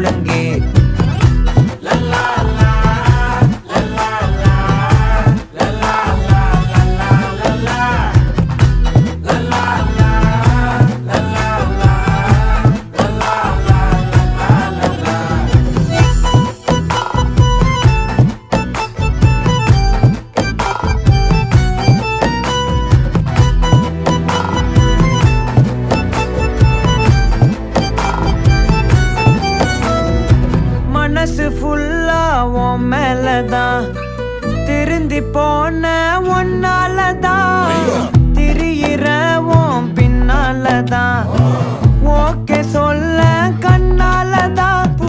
ஒழுங்கே மனசு ஃபுல்லா உன் மேலதான் திருந்தி போன ஒன்னாலதான் திரியிற உன் பின்னாலதான் ஓகே சொல்ல கண்ணாலதான்